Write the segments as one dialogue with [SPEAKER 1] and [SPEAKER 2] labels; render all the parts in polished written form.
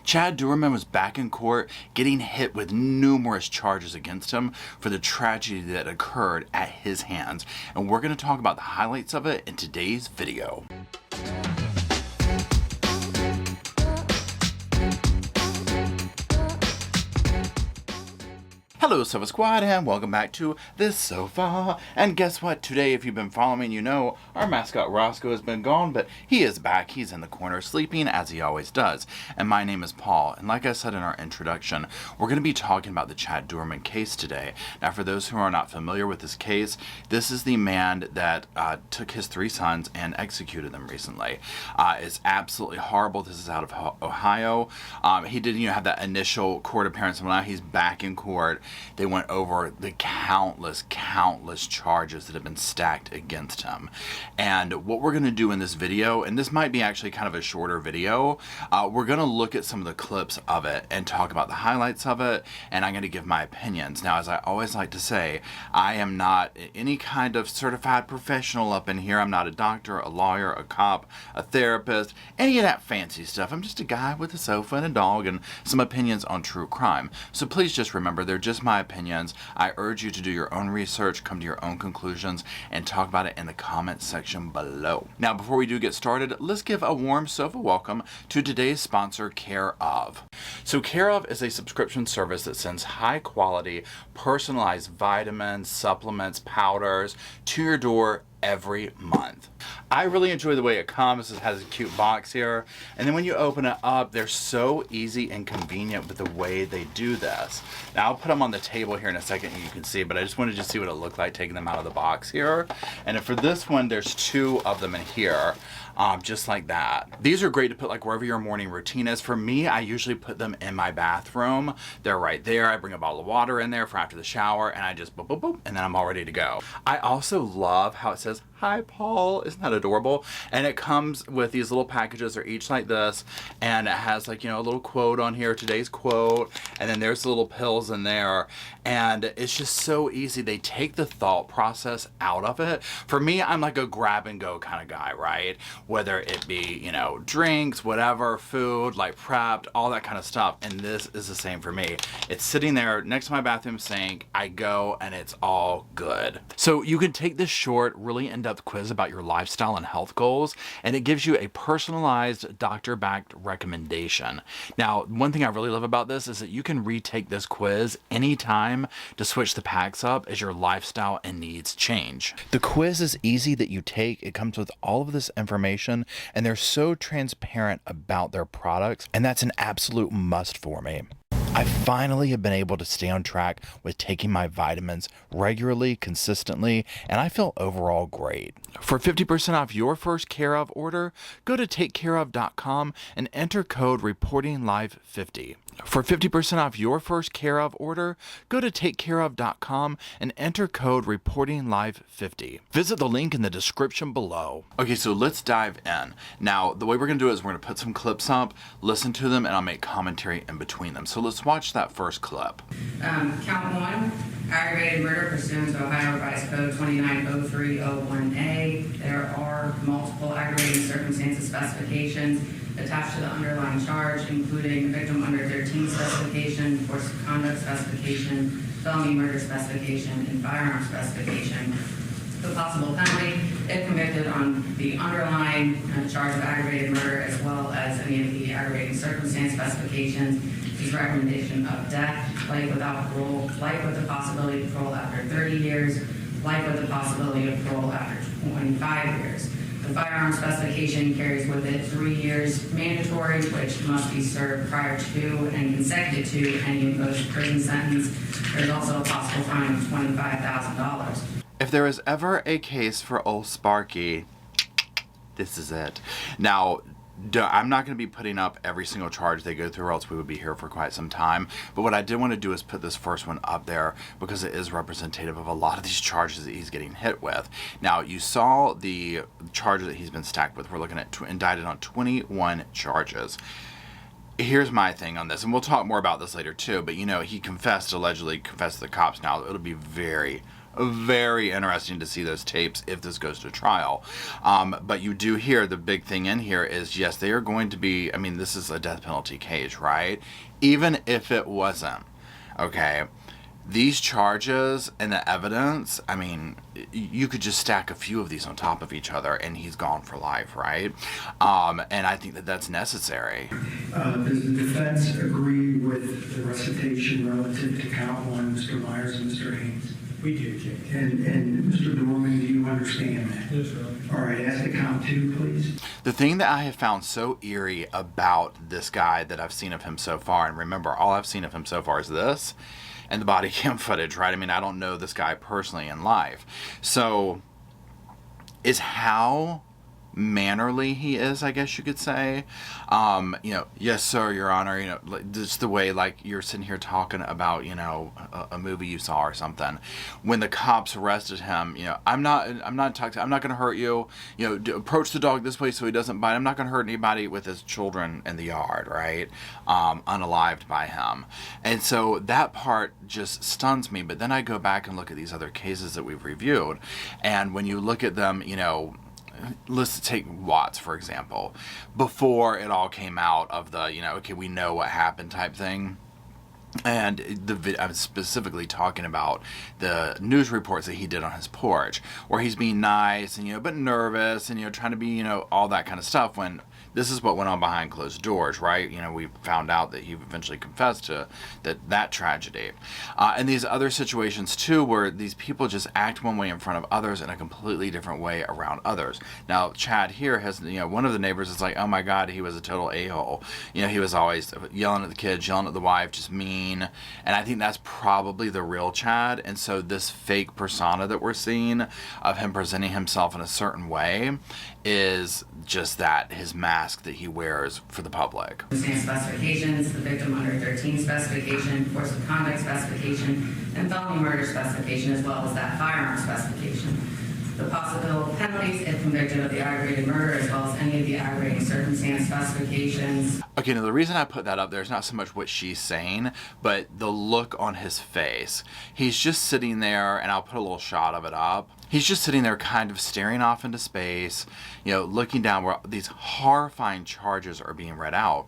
[SPEAKER 1] Chad Doerman was back in court getting hit with numerous charges against him for the tragedy that occurred at his hands. And we're going to talk about the highlights of it in today's video. Hello Sofa Squad and welcome back to this sofa. And guess what? Today, if you've been following, you know our mascot Roscoe has been gone, but he is back. He's in the corner sleeping as he always does. And my name is Paul. And like I said in our introduction, we're going to be talking about the Chad Doerman case today. Now, for those who are not familiar with this case, this is the man that took his 3 sons and executed them recently. It's absolutely horrible. This is out of Ohio. He did, have that initial court appearance, and now he's back in court. They went over the countless charges that have been stacked against him. And what we're going to do in this video, and this might be actually kind of a shorter video, we're going to look at some of the clips of it and talk about the highlights of it, and I'm going to give my opinions. Now, as I always like to say, I am not any kind of certified professional up in here. I'm not a doctor, a lawyer, a cop, a therapist, any of that fancy stuff. I'm just a guy with a sofa and a dog and some opinions on true crime. So please just remember, they're just my opinions. I urge you to do your own research, come to your own conclusions, and talk about it in the comment section below. Now, before we do get started, let's give a warm sofa welcome to today's sponsor, Care Of. So Care Of is a subscription service that sends high quality, personalized vitamins, supplements, powders to your door every month. I really enjoy the way it comes. It has a cute box here, and then when you open it up, they're so easy and convenient with the way they do this. Now, I'll put them on the table here in a second and you can see, but I just wanted to see what it looked like taking them out of the box here. And for this one, there's 2 of them in here. Just like that. These are great to put like wherever your morning routine is. For me, I usually put them in my bathroom. They're right there. I bring a bottle of water in there for after the shower, and I just boop, boop, boop, and then I'm all ready to go. I also love how it says, "Hi, Paul." Isn't that adorable? And it comes with these little packages. They're each like this, and it has like, a little quote on here, today's quote, and then there's the little pills in there, and it's just so easy. They take the thought process out of it. For me, I'm like a grab and go kind of guy, right? Whether it be, drinks, whatever, food, like prepped, all that kind of stuff. And this is the same for me. It's sitting there next to my bathroom sink. I go and it's all good. So you can take this short, really in-depth quiz about your lifestyle and health goals, and it gives you a personalized, doctor-backed recommendation. Now, one thing I really love about this is that you can retake this quiz anytime to switch the packs up as your lifestyle and needs change. The quiz is easy that you take. It comes with all of this information, and they're so transparent about their products, and that's an absolute must for me. I finally have been able to stay on track with taking my vitamins regularly, consistently, and I feel overall great. For 50% off your first Care Of order, go to takecareof.com and enter code REPORTINGLIVE50. For 50% off your first Care Of order, go to takecareof.com and enter code REPORTINGLIVE50. Visit the link in the description below. Okay, so let's dive in. Now, the way we're going to do it is we're going to put some clips up, listen to them, and I'll make commentary in between them. So let's watch that first clip.
[SPEAKER 2] Count 1, aggravated murder pursuant to Ohio Revised Code 290301A. There are multiple aggravating circumstances specifications attached to the underlying charge, including victim under 13 specification, force of conduct specification, felony murder specification, and firearm specification. The possible penalty, if convicted on the underlying charge of aggravated murder, as well as any of the aggravating circumstance specifications, is recommendation of death, life without parole, life with the possibility of parole after 30 years, life with the possibility of parole after 25 years. The firearm specification carries with it 3 years mandatory, which must be served prior to and consecutive to any imposed prison sentence. There's also a possible fine of $25,000.
[SPEAKER 1] If there is ever a case for old Sparky, this is it. Now, I'm not going to be putting up every single charge they go through, or else we would be here for quite some time. But what I did want to do is put this first one up there because it is representative of a lot of these charges that he's getting hit with. Now, you saw the charges that he's been stacked with. We're looking at indicted on 21 charges. Here's my thing on this, and we'll talk more about this later too, but he allegedly confessed to the cops. Now, it'll be very very interesting to see those tapes if this goes to trial. But you do hear the big thing in here is, yes, they are going to be, I mean, this is a death penalty case, right? Even if it wasn't, okay? These charges and the evidence, I mean, you could just stack a few of these on top of each other and he's gone for life, right? And I think that that's necessary.
[SPEAKER 3] Does the defense agree with the recitation relative to count one, Mr. Myers and Mr. Haynes?
[SPEAKER 4] We do, Jake.
[SPEAKER 3] And Mr. Doerman, do you understand that?
[SPEAKER 4] Yes, sir.
[SPEAKER 3] All right, ask the count two, please.
[SPEAKER 1] The thing that I have found so eerie about this guy that I've seen of him so far, and remember, all I've seen of him so far is this, and the body cam footage, right? I mean, I don't know this guy personally in life. So, is how mannerly he is, I guess you could say. Yes, sir, Your Honor, just the way, like, you're sitting here talking about, a movie you saw or something. When the cops arrested him, I'm not talking, I'm not going to hurt you, approach the dog this way so he doesn't bite. I'm not going to hurt anybody with his children in the yard, right? Unalived by him. And so that part just stuns me, but then I go back and look at these other cases that we've reviewed, and when you look at them, let's take Watts, for example. Before it all came out of the, okay, we know what happened type thing. And I'm specifically talking about the news reports that he did on his porch, where he's being nice and, but nervous and, trying to be, all that kind of stuff, when this is what went on behind closed doors, right? We found out that he eventually confessed to that tragedy. And these other situations, too, where these people just act one way in front of others and a completely different way around others. Now, Chad here has, one of the neighbors is like, oh my God, he was a total a-hole. He was always yelling at the kids, yelling at the wife, just mean. And I think that's probably the real Chad. And so this fake persona that we're seeing of him presenting himself in a certain way is just that, his mask that he wears for the public.
[SPEAKER 2] Specifications, the victim under 13 specification, force of conduct specification, and felony murder specification, as well as that firearm specification. The possible penalties if convicted of the aggravated murder, as well as any of the aggravating circumstance specifications.
[SPEAKER 1] Okay, now the reason I put that up there is not so much what she's saying, but the look on his face. He's just sitting there, and I'll put a little shot of it up. He's just sitting there kind of staring off into space, looking down where these horrifying charges are being read out.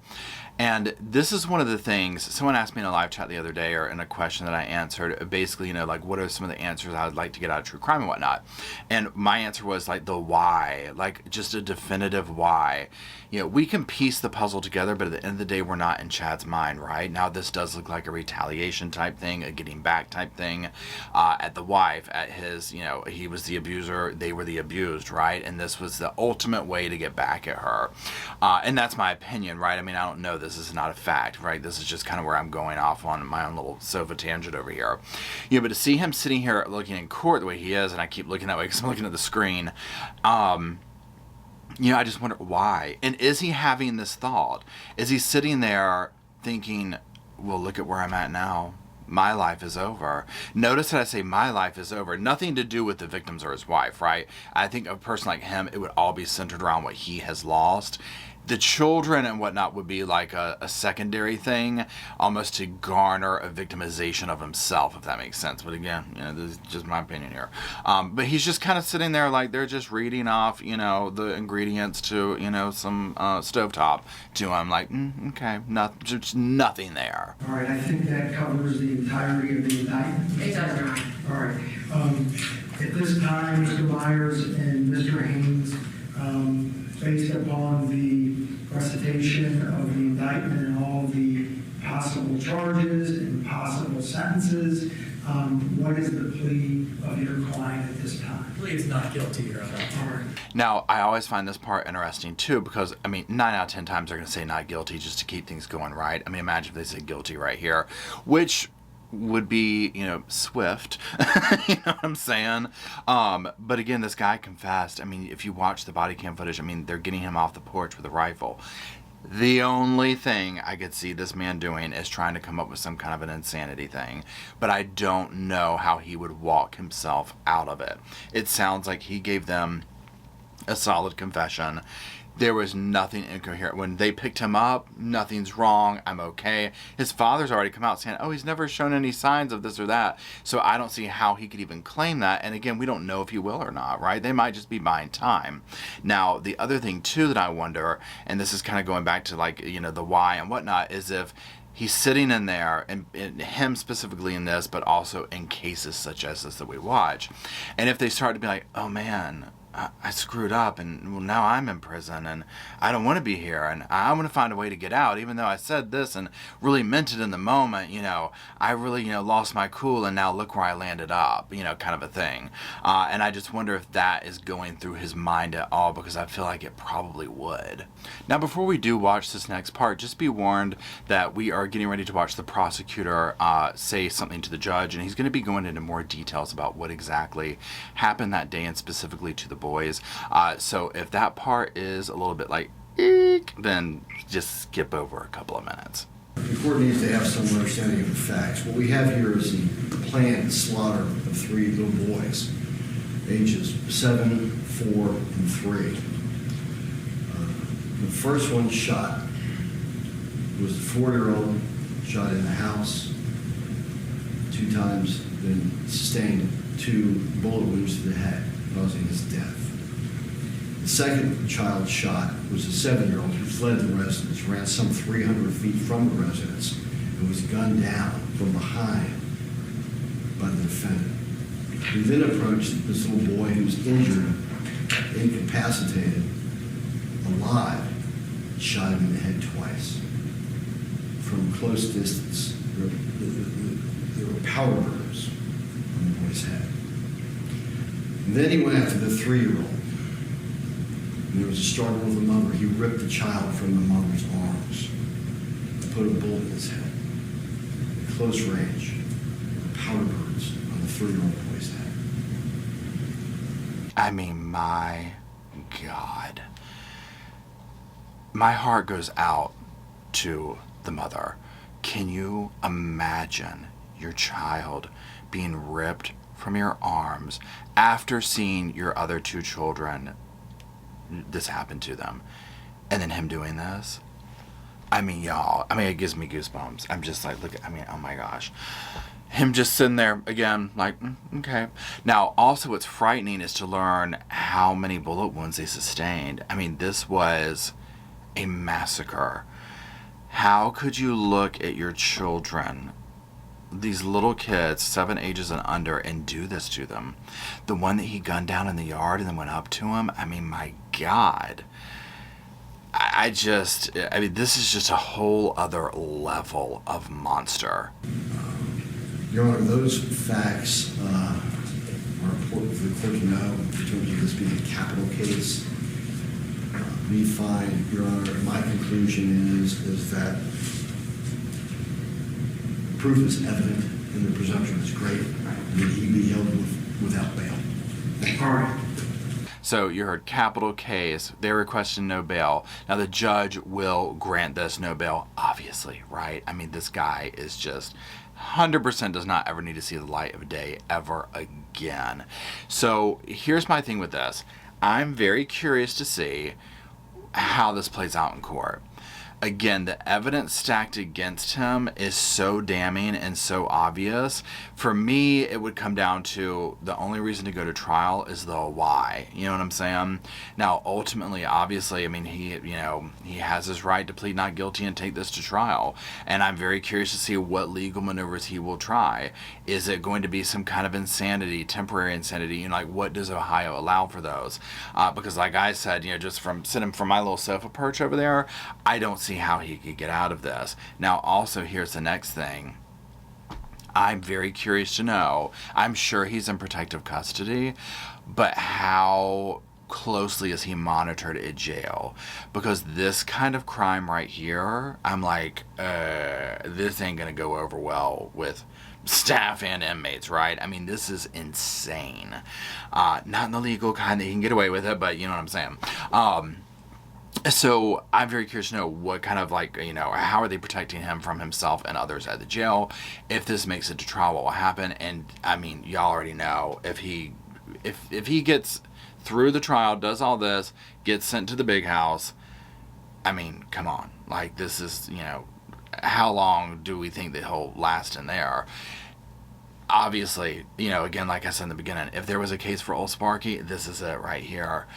[SPEAKER 1] And this is one of the things, someone asked me in a live chat the other day, or in a question that I answered, basically, like, what are some of the answers I would like to get out of true crime and whatnot? And my answer was, like, the why, like, just a definitive why. We can piece the puzzle together, but at the end of the day, we're not in Chad's mind, right? Now, this does look like a retaliation type thing, a getting back type thing, at the wife, at his, he was the abuser, they were the abused, right? And this was the ultimate way to get back at her. And that's my opinion, right? I mean, I don't know, this is not a fact, right? This is just kind of where I'm going off on my own little sofa tangent over here. But to see him sitting here looking in court the way he is, and I keep looking that way because I'm looking at the screen, I just wonder why. And is he having this thought? Is he sitting there thinking, well, look at where I'm at now. My life is over. Notice that I say my life is over. Nothing to do with the victims or his wife, right? I think a person like him, it would all be centered around what he has lost. The children and whatnot would be like a secondary thing, almost to garner a victimization of himself, if that makes sense. But again, this is just my opinion here. But he's just kind of sitting there like they're just reading off, the ingredients to, some stovetop to him. Like, okay, just nothing there.
[SPEAKER 3] All right, I think that covers the entirety of the indictment.
[SPEAKER 2] It does, Your Honor.
[SPEAKER 3] All right. At this time, Mr. Myers and Mr. Haynes, based upon the recitation of the indictment and all the possible charges and possible sentences, what is the plea of your client at this time?
[SPEAKER 4] Plea is not guilty, Your Honor.
[SPEAKER 3] All right.
[SPEAKER 1] Now, I always find this part interesting, too, because, 9 out of 10 times they're going to say not guilty just to keep things going right. Imagine if they say guilty right here, which would be, swift, you know what I'm saying? But again, this guy confessed. If you watch the body cam footage, they're getting him off the porch with a rifle. The only thing I could see this man doing is trying to come up with some kind of an insanity thing. But I don't know how he would walk himself out of it. It sounds like he gave them a solid confession. There was nothing incoherent. When they picked him up, nothing's wrong. I'm okay. His father's already come out saying, oh, he's never shown any signs of this or that. So I don't see how he could even claim that. And again, we don't know if he will or not, right? They might just be buying time. Now, the other thing, too, that I wonder, and this is kind of going back to, like, the why and whatnot, is if he's sitting in there, and him specifically in this, but also in cases such as this that we watch. And if they start to be like, oh, man, I screwed up, and well, now I'm in prison, and I don't want to be here, and I want to find a way to get out, even though I said this and really meant it in the moment. I really, lost my cool, and now look where I landed up, kind of a thing. And I just wonder if that is going through his mind at all, because I feel like it probably would. Now, before we do watch this next part, just be warned that we are getting ready to watch the prosecutor say something to the judge, and he's going to be going into more details about what exactly happened that day, and specifically to the boys. So if that part is a little bit like, eek, then just skip over a couple of minutes.
[SPEAKER 5] The court needs to have some understanding of the facts. What we have here is the planned slaughter of 3 little boys, ages 7, 4, and 3. The first one shot was the 4-year-old, shot in the house 2 times, then sustained 2 bullet wounds to the head, causing his death. The second child shot was a 7-year-old who fled the residence, ran some 300 feet from the residence, and was gunned down from behind by the defendant. We then approached this little boy who was injured, incapacitated, alive, shot him in the head twice from close distance. There were powder burns on the boy's head. And then he went after the 3-year-old. And there was a struggle with the mother. He ripped the child from the mother's arms and put a bullet in his head. At close range, powder burns on the 3-year-old boy's head.
[SPEAKER 1] I mean, my God. My heart goes out to the mother. Can you imagine your child being ripped from your arms after seeing your other 2 children, this happened to them, and then him doing this? I mean, y'all, it gives me goosebumps. I'm just like, oh my gosh. Him just sitting there again, like, okay. Now, also what's frightening is to learn how many bullet wounds they sustained. This was a massacre. How could you look at your children, these little kids, 7 ages and under, and do this to them? The one that he gunned down in the yard and then went up to him, my God. This is just a whole other level of monster.
[SPEAKER 5] Your Honor, those facts are important for the court to know in terms of this being a capital case. We find, Your Honor, my conclusion is that proof is evident and the presumption is great, and that he be held without bail. Thank you.
[SPEAKER 3] All right.
[SPEAKER 1] So you heard capital case. They're requesting no bail. Now the judge will grant this no bail, obviously, right? This guy is just 100% does not ever need to see the light of day ever again. So here's my thing with this. I'm very curious to see how this plays out in court. Again, the evidence stacked against him is so damning and so obvious. For me, it would come down to the only reason to go to trial is the why. You know what I'm saying? Now, ultimately, obviously, he has his right to plead not guilty and take this to trial. And I'm very curious to see what legal maneuvers he will try. Is it going to be some kind of insanity, temporary insanity? What does Ohio allow for those? Because like I said, just from sitting from my little sofa perch over there, I don't see how he could get out of this. Now, also, here's the next thing. I'm very curious to know. I'm sure he's in protective custody, but how closely is he monitored at jail? Because this kind of crime right here, I'm like, this ain't gonna go over well with staff and inmates, right? This is insane. Not in the legal kind that he can get away with it, but you know what I'm saying. So I'm very curious to know what kind of how are they protecting him from himself and others at the jail? If this makes it to trial, what will happen? And y'all already know if he gets through the trial, does all this, gets sent to the big house. I mean, come on. Like, this is, how long do we think that he'll last in there? Obviously, again, like I said in the beginning, if there was a case for old Sparky, this is it right here.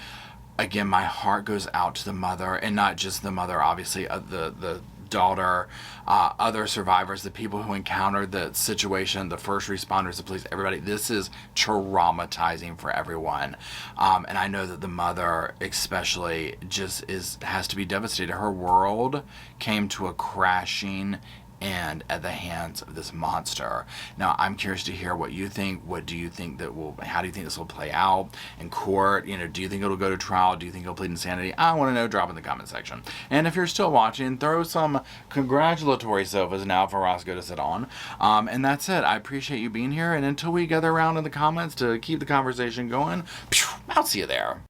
[SPEAKER 1] Again, my heart goes out to the mother, and not just the mother, obviously, the daughter, other survivors, the people who encountered the situation, the first responders, the police, everybody. This is traumatizing for everyone. And I know that the mother especially just has to be devastated. Her world came to a crashing end at the hands of this monster. Now, I'm curious to hear what you think. What do you think how do you think this will play out in court? Do you think it'll go to trial? Do you think it'll plead insanity? I want to know. Drop in the comment section. And if you're still watching, throw some congratulatory sofas now for Roscoe to sit on. And that's it. I appreciate you being here. And until we gather around in the comments to keep the conversation going, I'll see you there.